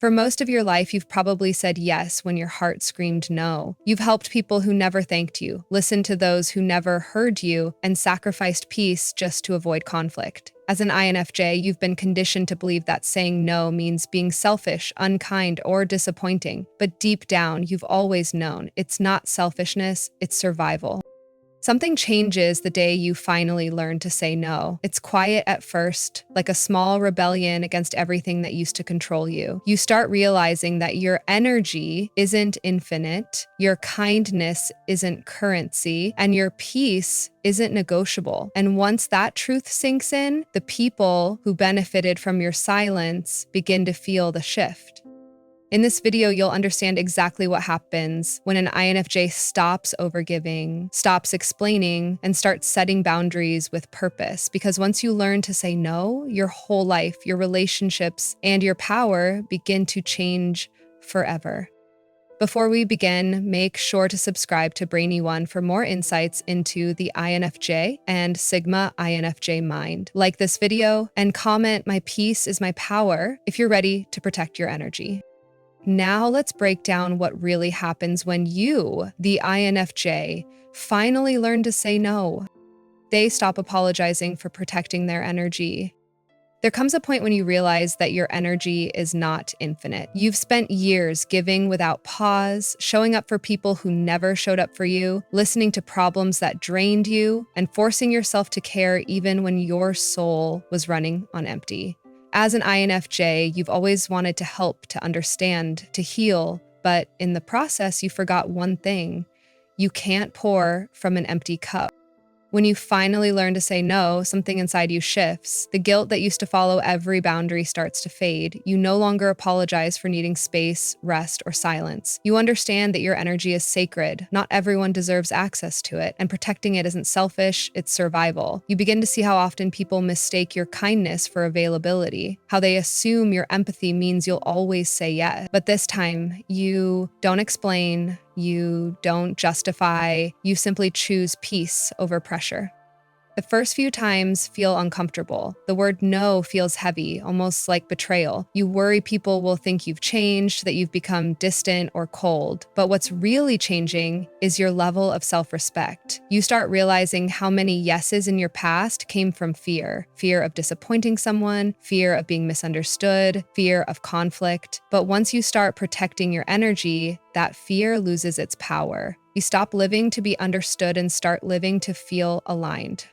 For most of your life, you've probably said yes when your heart screamed no. You've helped people who never thanked you, listened to those who never heard you, and sacrificed peace just to avoid conflict. As an INFJ, you've been conditioned to believe that saying no means being selfish, unkind, or disappointing. But deep down, you've always known it's not selfishness, it's survival. Something changes the day you finally learn to say no. It's quiet at first, like a small rebellion against everything that used to control you. You start realizing that your energy isn't infinite, your kindness isn't currency, and your peace isn't negotiable. And once that truth sinks in, the people who benefited from your silence begin to feel the shift. In this video, you'll understand exactly what happens when an INFJ stops overgiving, stops explaining, and starts setting boundaries with purpose. Because once you learn to say no, your whole life, your relationships, and your power begin to change forever. Before we begin, make sure to subscribe to Brainy for more insights into the INFJ and Sigma INFJ mind. Like this video and comment "My peace is my power" if you're ready to protect your energy. Now let's break down what really happens when you, the INFJ, finally learn to say no. They stop apologizing for protecting their energy. There comes a point when you realize that your energy is not infinite. You've spent years giving without pause, showing up for people who never showed up for you, listening to problems that drained you, and forcing yourself to care even when your soul was running on empty. As an INFJ, you've always wanted to help, to understand, to heal, but in the process, you forgot one thing. You can't pour from an empty cup. When you finally learn to say no, something inside you shifts. The guilt that used to follow every boundary starts to fade. You no longer apologize for needing space, rest, or silence. You understand that your energy is sacred. Not everyone deserves access to it, and protecting it isn't selfish, it's survival. You begin to see how often people mistake your kindness for availability, how they assume your empathy means you'll always say yes. But this time, you don't explain, you don't justify, you simply choose peace over pressure. The first few times feel uncomfortable. The word no feels heavy, almost like betrayal. You worry people will think you've changed, that you've become distant or cold. But what's really changing is your level of self-respect. You start realizing how many yeses in your past came from fear. Fear of disappointing someone, fear of being misunderstood, fear of conflict. But once you start protecting your energy, that fear loses its power. You stop living to be understood and start living to feel aligned.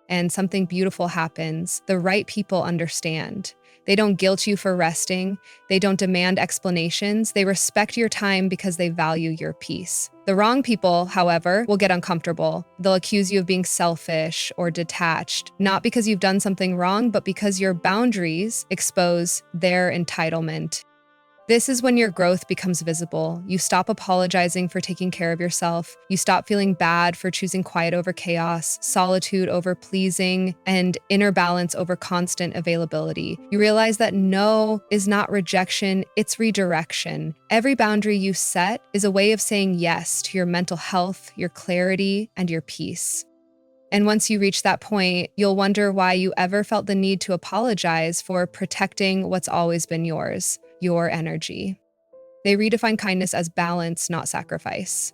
And something beautiful happens. The right people understand. They don't guilt you for resting. They don't demand explanations. They respect your time because they value your peace. The wrong people, however, will get uncomfortable. They'll accuse you of being selfish or detached, not because you've done something wrong, but because your boundaries expose their entitlement. This is when your growth becomes visible. You stop apologizing for taking care of yourself. You stop feeling bad for choosing quiet over chaos, solitude over pleasing, and inner balance over constant availability. You realize that no is not rejection, it's redirection. Every boundary you set is a way of saying yes to your mental health, your clarity, and your peace. And once you reach that point, you'll wonder why you ever felt the need to apologize for protecting what's always been yours, your energy. They redefine kindness as balance, not sacrifice.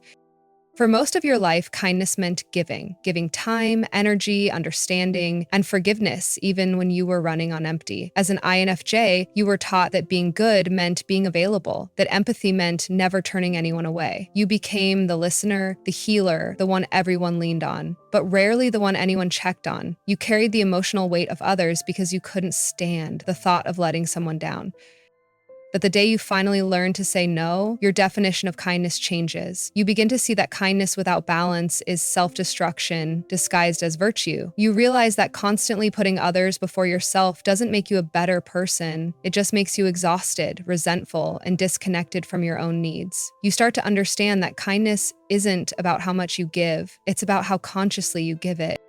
For most of your life, kindness meant giving time, energy, understanding, and forgiveness, even when you were running on empty. As an INFJ, you were taught that being good meant being available, that empathy meant never turning anyone away. You became the listener, the healer, the one everyone leaned on, but rarely the one anyone checked on. You carried the emotional weight of others because you couldn't stand the thought of letting someone down. But the day you finally learn to say no, your definition of kindness changes. You begin to see that kindness without balance is self-destruction disguised as virtue. You realize that constantly putting others before yourself doesn't make you a better person. It just makes you exhausted, resentful, and disconnected from your own needs. You start to understand that kindness isn't about how much you give, it's about how consciously you give it.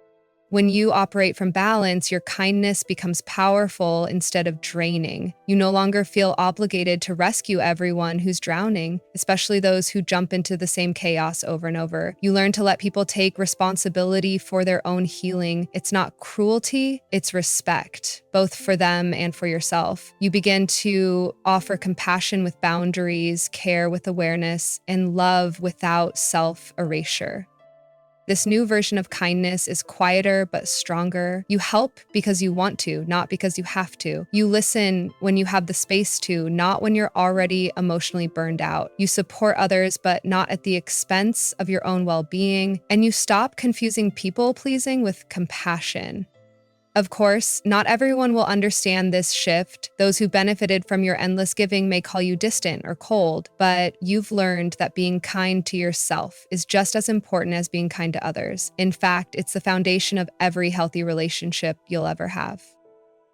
When you operate from balance, your kindness becomes powerful instead of draining. You no longer feel obligated to rescue everyone who's drowning, especially those who jump into the same chaos over and over. You learn to let people take responsibility for their own healing. It's not cruelty, it's respect, both for them and for yourself. You begin to offer compassion with boundaries, care with awareness, and love without self-erasure. This new version of kindness is quieter but stronger. You help because you want to, not because you have to. You listen when you have the space to, not when you're already emotionally burned out. You support others, but not at the expense of your own well-being. And you stop confusing people-pleasing with compassion. Of course, not everyone will understand this shift. Those who benefited from your endless giving may call you distant or cold, but you've learned that being kind to yourself is just as important as being kind to others. In fact, it's the foundation of every healthy relationship you'll ever have.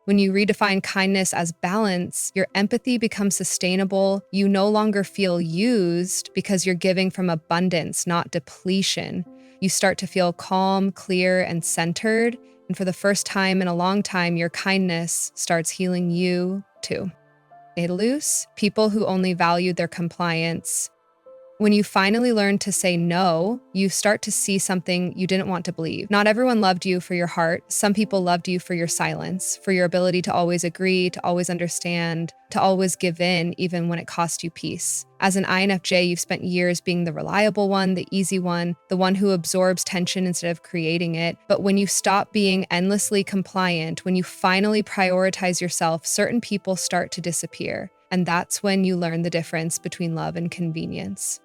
When you redefine kindness as balance, your empathy becomes sustainable. You no longer feel used because you're giving from abundance, not depletion. You start to feel calm, clear, and centered. And for the first time in a long time, your kindness starts healing you too. They lose people who only valued their compliance. When you finally learn to say no, you start to see something you didn't want to believe. Not everyone loved you for your heart. Some people loved you for your silence, for your ability to always agree, to always understand, to always give in, even when it cost you peace. As an INFJ, you've spent years being the reliable one, the easy one, the one who absorbs tension instead of creating it. But when you stop being endlessly compliant, when you finally prioritize yourself, certain people start to disappear. And that's when you learn the difference between love and convenience.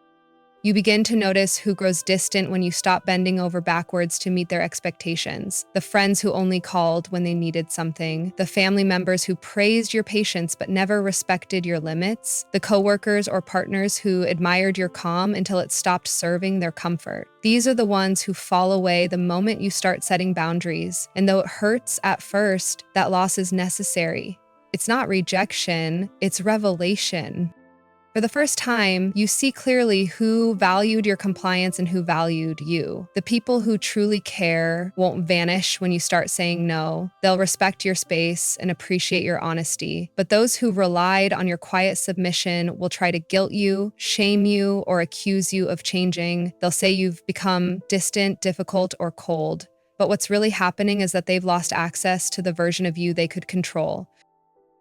You begin to notice who grows distant when you stop bending over backwards to meet their expectations. The friends who only called when they needed something. The family members who praised your patience but never respected your limits. The coworkers or partners who admired your calm until it stopped serving their comfort. These are the ones who fall away the moment you start setting boundaries. And though it hurts at first, that loss is necessary. It's not rejection, it's revelation. For the first time, you see clearly who valued your compliance and who valued you. The people who truly care won't vanish when you start saying no. They'll respect your space and appreciate your honesty. But those who relied on your quiet submission will try to guilt you, shame you, or accuse you of changing. They'll say you've become distant, difficult, or cold. But what's really happening is that they've lost access to the version of you they could control.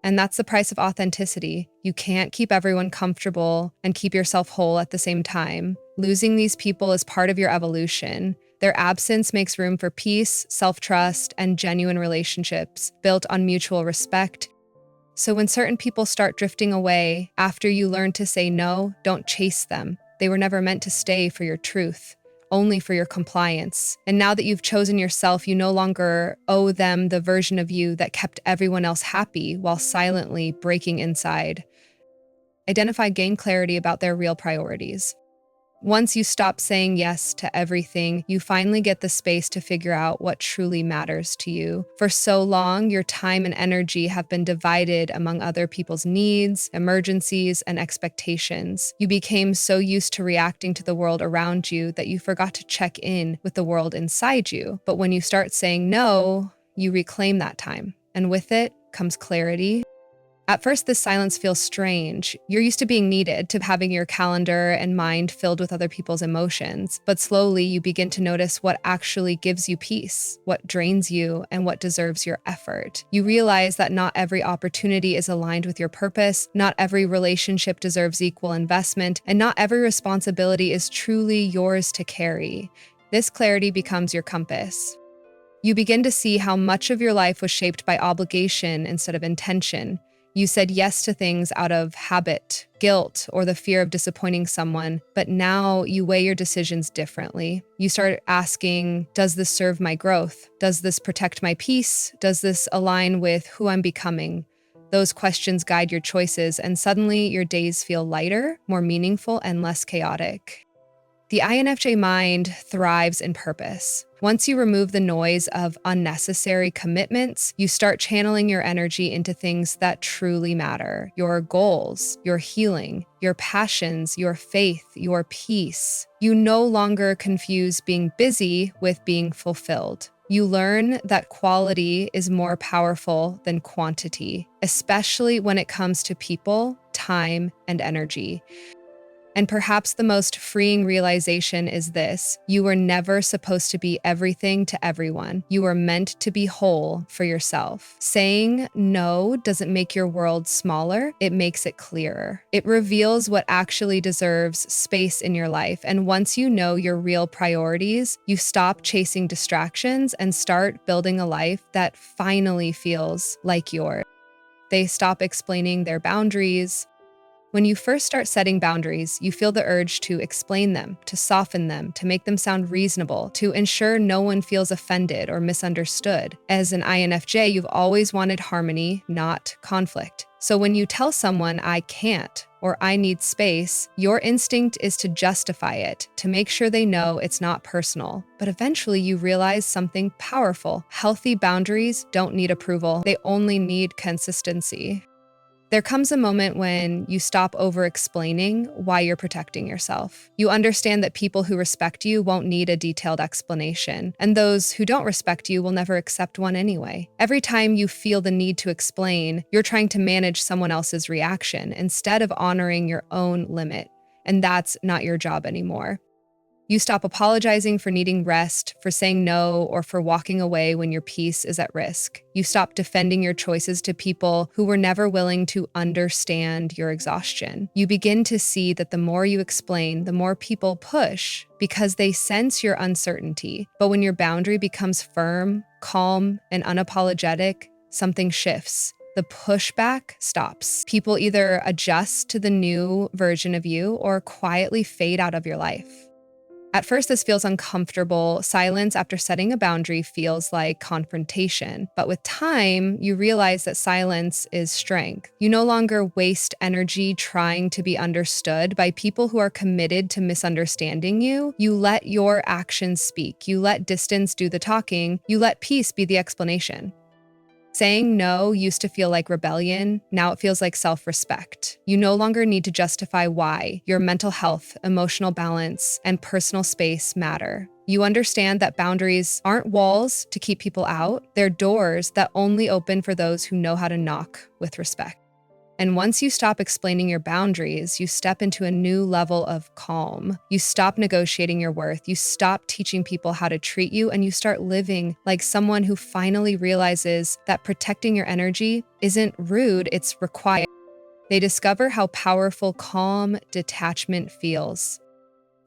And that's the price of authenticity. You can't keep everyone comfortable and keep yourself whole at the same time. Losing these people is part of your evolution. Their absence makes room for peace, self-trust, and genuine relationships built on mutual respect. So when certain people start drifting away after you learn to say no, don't chase them. They were never meant to stay for your truth, only for your compliance. And now that you've chosen yourself, you no longer owe them the version of you that kept everyone else happy while silently breaking inside. Gain clarity about their real priorities. Once you stop saying yes to everything, you finally get the space to figure out what truly matters to you. For so long, your time and energy have been divided among other people's needs, emergencies, and expectations. You became so used to reacting to the world around you that you forgot to check in with the world inside you. But when you start saying no, you reclaim that time. And with it comes clarity. At first, this silence feels strange. You're used to being needed, to having your calendar and mind filled with other people's emotions. But slowly, you begin to notice what actually gives you peace, what drains you, and what deserves your effort. You realize that not every opportunity is aligned with your purpose, not every relationship deserves equal investment, and not every responsibility is truly yours to carry. This clarity becomes your compass. You begin to see how much of your life was shaped by obligation instead of intention. You said yes to things out of habit, guilt, or the fear of disappointing someone, but now you weigh your decisions differently. You start asking, does this serve my growth? Does this protect my peace? Does this align with who I'm becoming? Those questions guide your choices, and suddenly your days feel lighter, more meaningful, and less chaotic. The INFJ mind thrives in purpose. Once you remove the noise of unnecessary commitments, you start channeling your energy into things that truly matter. Your goals, your healing, your passions, your faith, your peace. You no longer confuse being busy with being fulfilled. You learn that quality is more powerful than quantity, especially when it comes to people, time, and energy. And perhaps the most freeing realization is this: you were never supposed to be everything to everyone. You were meant to be whole for yourself. Saying no doesn't make your world smaller, it makes it clearer. It reveals what actually deserves space in your life. And once you know your real priorities, you stop chasing distractions and start building a life that finally feels like yours. They stop explaining their boundaries. When you first start setting boundaries, you feel the urge to explain them, to soften them, to make them sound reasonable, to ensure no one feels offended or misunderstood. As an INFJ, you've always wanted harmony, not conflict. So when you tell someone, "I can't," or "I need space," your instinct is to justify it, to make sure they know it's not personal. But eventually you realize something powerful. Healthy boundaries don't need approval, they only need consistency. There comes a moment when you stop over-explaining why you're protecting yourself. You understand that people who respect you won't need a detailed explanation, and those who don't respect you will never accept one anyway. Every time you feel the need to explain, you're trying to manage someone else's reaction instead of honoring your own limit, and that's not your job anymore. You stop apologizing for needing rest, for saying no, or for walking away when your peace is at risk. You stop defending your choices to people who were never willing to understand your exhaustion. You begin to see that the more you explain, the more people push because they sense your uncertainty. But when your boundary becomes firm, calm, and unapologetic, something shifts. The pushback stops. People either adjust to the new version of you or quietly fade out of your life. At first, this feels uncomfortable. Silence after setting a boundary feels like confrontation. But with time, you realize that silence is strength. You no longer waste energy trying to be understood by people who are committed to misunderstanding you. You let your actions speak. You let distance do the talking. You let peace be the explanation. Saying no used to feel like rebellion. Now it feels like self-respect. You no longer need to justify why. Your mental health, emotional balance, and personal space matter. You understand that boundaries aren't walls to keep people out. They're doors that only open for those who know how to knock with respect. And once you stop explaining your boundaries, you step into a new level of calm. You stop negotiating your worth. You stop teaching people how to treat you, and you start living like someone who finally realizes that protecting your energy isn't rude, it's required. They discover how powerful calm detachment feels.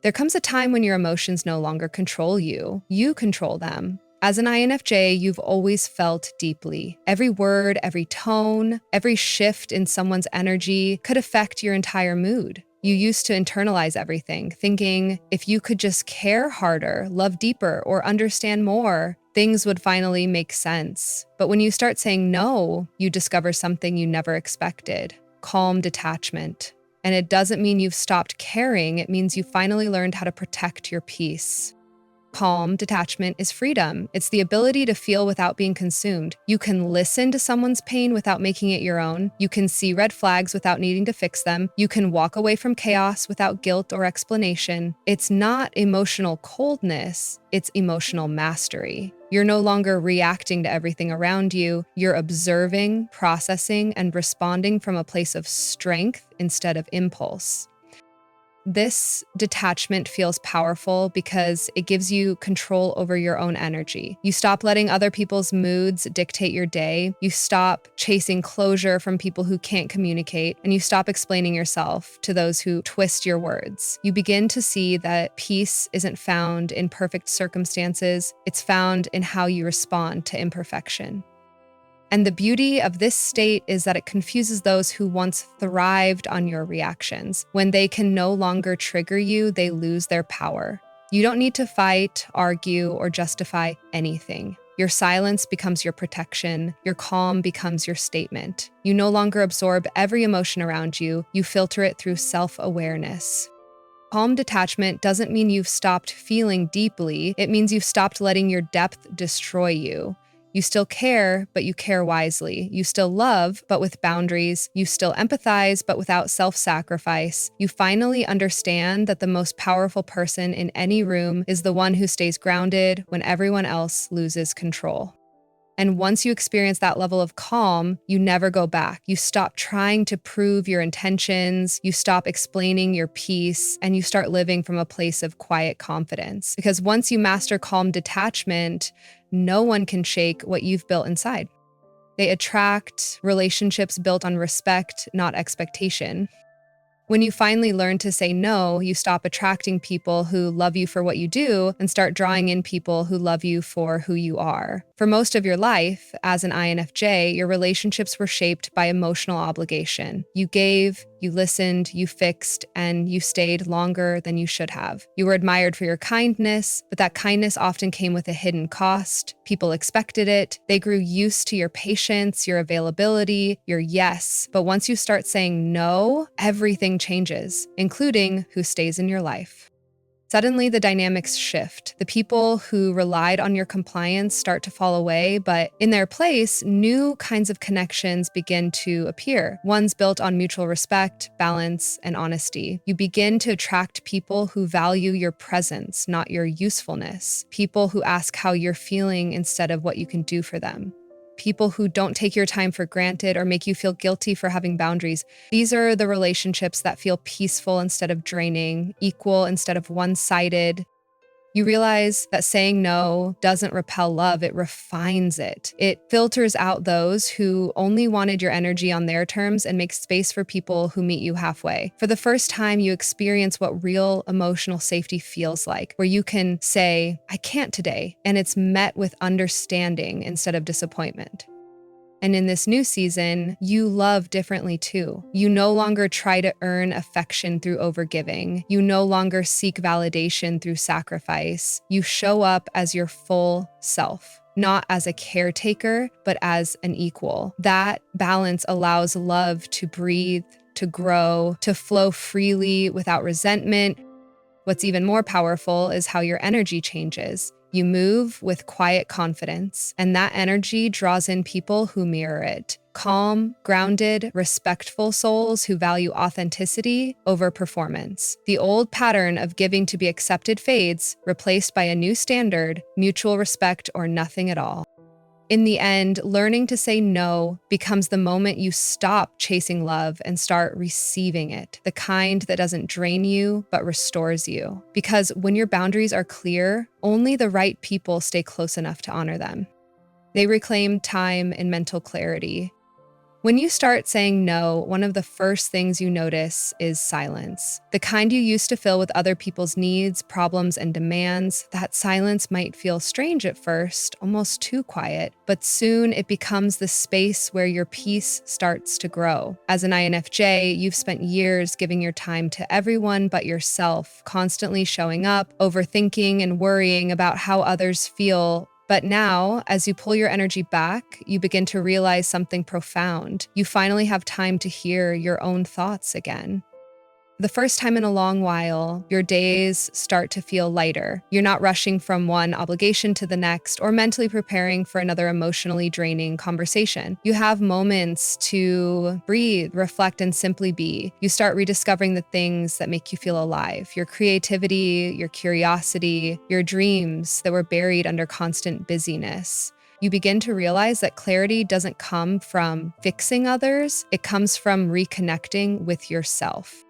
There comes a time when your emotions no longer control you. You control them. As an INFJ, you've always felt deeply. Every word, every tone, every shift in someone's energy could affect your entire mood. You used to internalize everything, thinking if you could just care harder, love deeper, or understand more, things would finally make sense. But when you start saying no, you discover something you never expected: calm detachment. And it doesn't mean you've stopped caring, it means you finally learned how to protect your peace. Calm detachment is freedom. It's the ability to feel without being consumed. You can listen to someone's pain without making it your own. You can see red flags without needing to fix them. You can walk away from chaos without guilt or explanation. It's not emotional coldness, it's emotional mastery. You're no longer reacting to everything around you. You're observing, processing, and responding from a place of strength instead of impulse. This detachment feels powerful because it gives you control over your own energy. You stop letting other people's moods dictate your day. You stop chasing closure from people who can't communicate, and you stop explaining yourself to those who twist your words. You begin to see that peace isn't found in perfect circumstances. It's found in how you respond to imperfection. And the beauty of this state is that it confuses those who once thrived on your reactions. When they can no longer trigger you, they lose their power. You don't need to fight, argue, or justify anything. Your silence becomes your protection. Your calm becomes your statement. You no longer absorb every emotion around you. You filter it through self-awareness. Calm detachment doesn't mean you've stopped feeling deeply. It means you've stopped letting your depth destroy you. You still care, but you care wisely. You still love, but with boundaries. You still empathize, but without self-sacrifice. You finally understand that the most powerful person in any room is the one who stays grounded when everyone else loses control. And once you experience that level of calm, you never go back. You stop trying to prove your intentions, you stop explaining your piece, and you start living from a place of quiet confidence. Because once you master calm detachment, no one can shake what you've built inside. They attract relationships built on respect, not expectation. When you finally learn to say no, you stop attracting people who love you for what you do and start drawing in people who love you for who you are. For most of your life, as an INFJ, your relationships were shaped by emotional obligation. You gave, you listened, you fixed, and you stayed longer than you should have. You were admired for your kindness, but that kindness often came with a hidden cost. People expected it. They grew used to your patience, your availability, your yes. But once you start saying no, everything changes, including who stays in your life. Suddenly, the dynamics shift. The people who relied on your compliance start to fall away, but in their place, new kinds of connections begin to appear, ones built on mutual respect, balance, and honesty. You begin to attract people who value your presence, not your usefulness, people who ask how you're feeling instead of what you can do for them. People who don't take your time for granted or make you feel guilty for having boundaries. These are the relationships that feel peaceful instead of draining, equal instead of one-sided. You realize that saying no doesn't repel love, it refines it. It filters out those who only wanted your energy on their terms and makes space for people who meet you halfway. For the first time, you experience what real emotional safety feels like, where you can say, "I can't today," and it's met with understanding instead of disappointment. And in this new season, you love differently too. You no longer try to earn affection through overgiving. You no longer seek validation through sacrifice. You show up as your full self, not as a caretaker, but as an equal. That balance allows love to breathe, to grow, to flow freely without resentment. What's even more powerful is how your energy changes. You move with quiet confidence, and that energy draws in people who mirror it. Calm, grounded, respectful souls who value authenticity over performance. The old pattern of giving to be accepted fades, replaced by a new standard, mutual respect or nothing at all. In the end, learning to say no becomes the moment you stop chasing love and start receiving it, the kind that doesn't drain you, but restores you. Because when your boundaries are clear, only the right people stay close enough to honor them. They reclaim time and mental clarity. When you start saying no, one of the first things you notice is silence. The kind you used to fill with other people's needs, problems, and demands. That silence might feel strange at first, almost too quiet, but soon it becomes the space where your peace starts to grow. As an INFJ, you've spent years giving your time to everyone but yourself, constantly showing up, overthinking, and worrying about how others feel. But now, as you pull your energy back, you begin to realize something profound. You finally have time to hear your own thoughts again. The first time in a long while, your days start to feel lighter. You're not rushing from one obligation to the next or mentally preparing for another emotionally draining conversation. You have moments to breathe, reflect, and simply be. You start rediscovering the things that make you feel alive. Your creativity, your curiosity, your dreams that were buried under constant busyness. You begin to realize that clarity doesn't come from fixing others, it comes from reconnecting with yourself.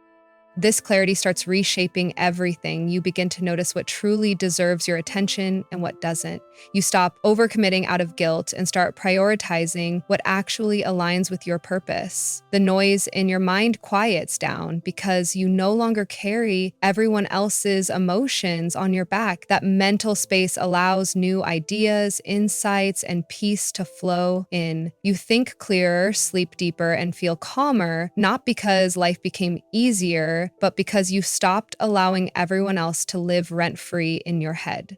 This clarity starts reshaping everything. You begin to notice what truly deserves your attention and what doesn't. You stop overcommitting out of guilt and start prioritizing what actually aligns with your purpose. The noise in your mind quiets down because you no longer carry everyone else's emotions on your back. That mental space allows new ideas, insights, and peace to flow in. You think clearer, sleep deeper, and feel calmer, not because life became easier, but because you stopped allowing everyone else to live rent-free in your head.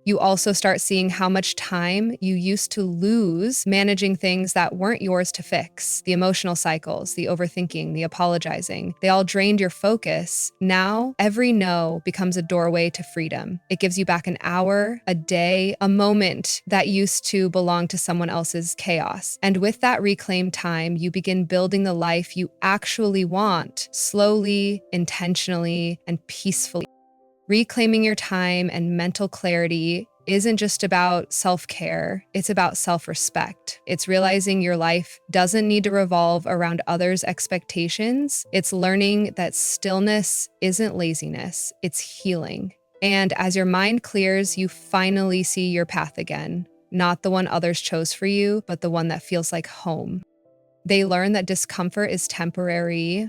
You also start seeing how much time you used to lose managing things that weren't yours to fix. The emotional cycles, the overthinking, the apologizing, they all drained your focus. Now, every no becomes a doorway to freedom. It gives you back an hour, a day, a moment that used to belong to someone else's chaos. And with that reclaimed time, you begin building the life you actually want, slowly, intentionally, and peacefully. Reclaiming your time and mental clarity isn't just about self-care, it's about self-respect. It's realizing your life doesn't need to revolve around others' expectations. It's learning that stillness isn't laziness, it's healing. And as your mind clears, you finally see your path again. Not the one others chose for you, but the one that feels like home. They learn that discomfort is temporary.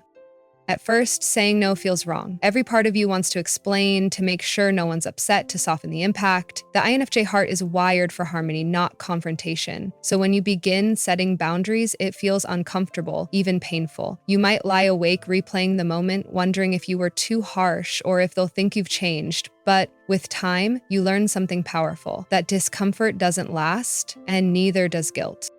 At first, saying no feels wrong. Every part of you wants to explain, to make sure no one's upset, to soften the impact. The INFJ heart is wired for harmony, not confrontation. So when you begin setting boundaries, it feels uncomfortable, even painful. You might lie awake replaying the moment, wondering if you were too harsh or if they'll think you've changed. But with time, you learn something powerful, that discomfort doesn't last, and neither does guilt.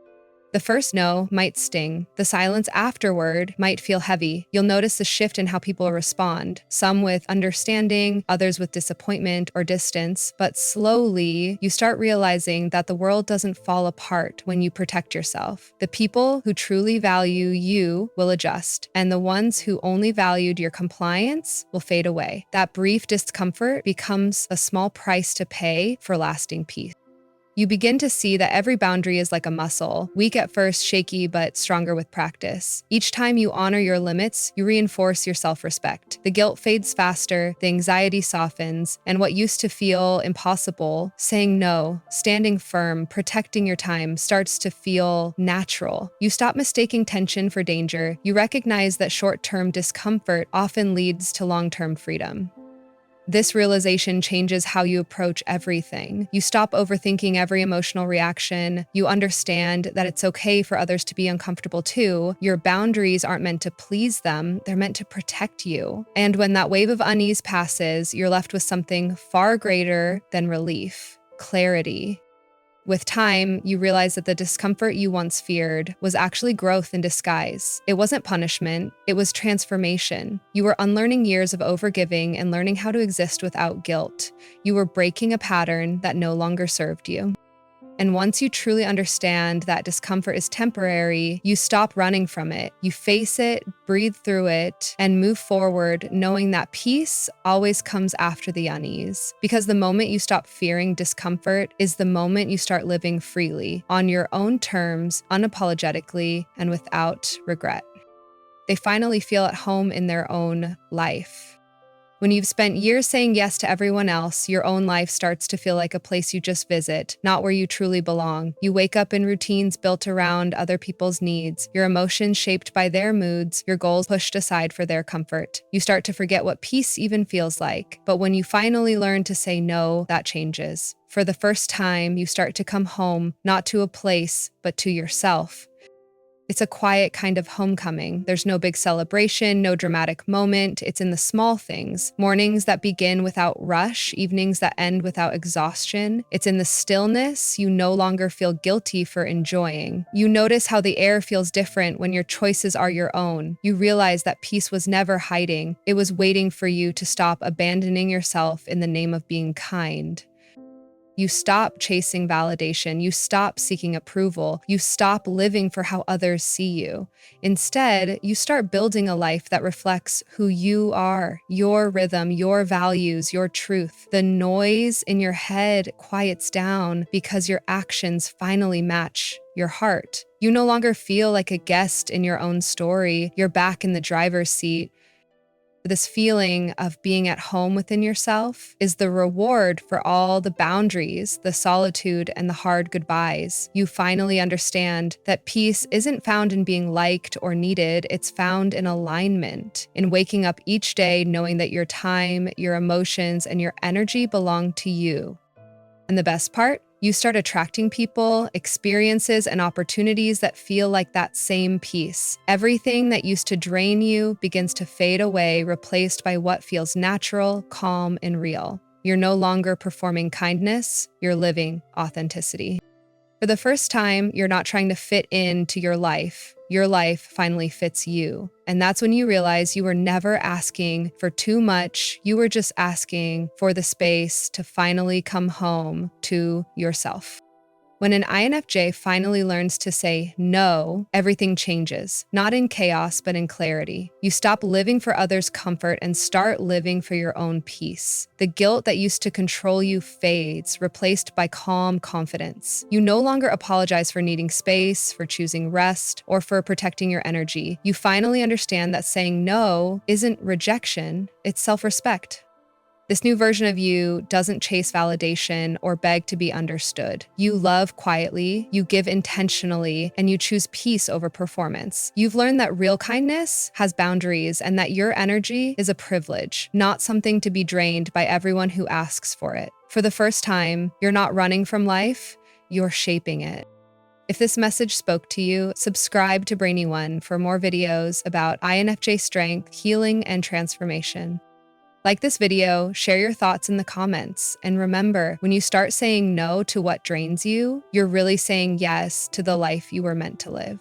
The first no might sting. The silence afterward might feel heavy. You'll notice the shift in how people respond, some with understanding, others with disappointment or distance. But slowly, you start realizing that the world doesn't fall apart when you protect yourself. The people who truly value you will adjust, and the ones who only valued your compliance will fade away. That brief discomfort becomes a small price to pay for lasting peace. You begin to see that every boundary is like a muscle, weak at first, shaky, but stronger with practice. Each time you honor your limits, you reinforce your self-respect. The guilt fades faster, the anxiety softens, and what used to feel impossible, saying no, standing firm, protecting your time, starts to feel natural. You stop mistaking tension for danger. You recognize that short-term discomfort often leads to long-term freedom. This realization changes how you approach everything. You stop overthinking every emotional reaction. You understand that it's okay for others to be uncomfortable too. Your boundaries aren't meant to please them, they're meant to protect you. And when that wave of unease passes, you're left with something far greater than relief: clarity. With time, you realize that the discomfort you once feared was actually growth in disguise. It wasn't punishment, it was transformation. You were unlearning years of overgiving and learning how to exist without guilt. You were breaking a pattern that no longer served you. And once you truly understand that discomfort is temporary, you stop running from it. You face it, breathe through it, and move forward, knowing that peace always comes after the unease. Because the moment you stop fearing discomfort is the moment you start living freely, on your own terms, unapologetically, and without regret. They finally feel at home in their own life. When you've spent years saying yes to everyone else, your own life starts to feel like a place you just visit, not where you truly belong. You wake up in routines built around other people's needs, your emotions shaped by their moods, your goals pushed aside for their comfort. You start to forget what peace even feels like. But when you finally learn to say no, that changes. For the first time, you start to come home, not to a place, but to yourself. It's a quiet kind of homecoming. There's no big celebration, no dramatic moment. It's in the small things. Mornings that begin without rush, evenings that end without exhaustion. It's in the stillness you no longer feel guilty for enjoying. You notice how the air feels different when your choices are your own. You realize that peace was never hiding. It was waiting for you to stop abandoning yourself in the name of being kind. You stop chasing validation. You stop seeking approval. You stop living for how others see you. Instead, you start building a life that reflects who you are, your rhythm, your values, your truth. The noise in your head quiets down because your actions finally match your heart. You no longer feel like a guest in your own story. You're back in the driver's seat. This feeling of being at home within yourself is the reward for all the boundaries, the solitude, and the hard goodbyes. You finally understand that peace isn't found in being liked or needed, it's found in alignment, in waking up each day knowing that your time, your emotions, and your energy belong to you. And the best part? You start attracting people, experiences, and opportunities that feel like that same peace. Everything that used to drain you begins to fade away, replaced by what feels natural, calm, and real. You're no longer performing kindness, you're living authenticity. For the first time, you're not trying to fit into your life. Your life finally fits you. And that's when you realize you were never asking for too much. You were just asking for the space to finally come home to yourself. When an INFJ finally learns to say no, everything changes, not in chaos, but in clarity. You stop living for others' comfort and start living for your own peace. The guilt that used to control you fades, replaced by calm confidence. You no longer apologize for needing space, for choosing rest, or for protecting your energy. You finally understand that saying no isn't rejection, it's self-respect. This new version of you doesn't chase validation or beg to be understood. You love quietly, you give intentionally, and you choose peace over performance. You've learned that real kindness has boundaries and that your energy is a privilege, not something to be drained by everyone who asks for it. For the first time, you're not running from life, you're shaping it. If this message spoke to you, subscribe to Brainy One for more videos about INFJ strength, healing, and transformation. Like this video, share your thoughts in the comments, and remember, when you start saying no to what drains you, you're really saying yes to the life you were meant to live.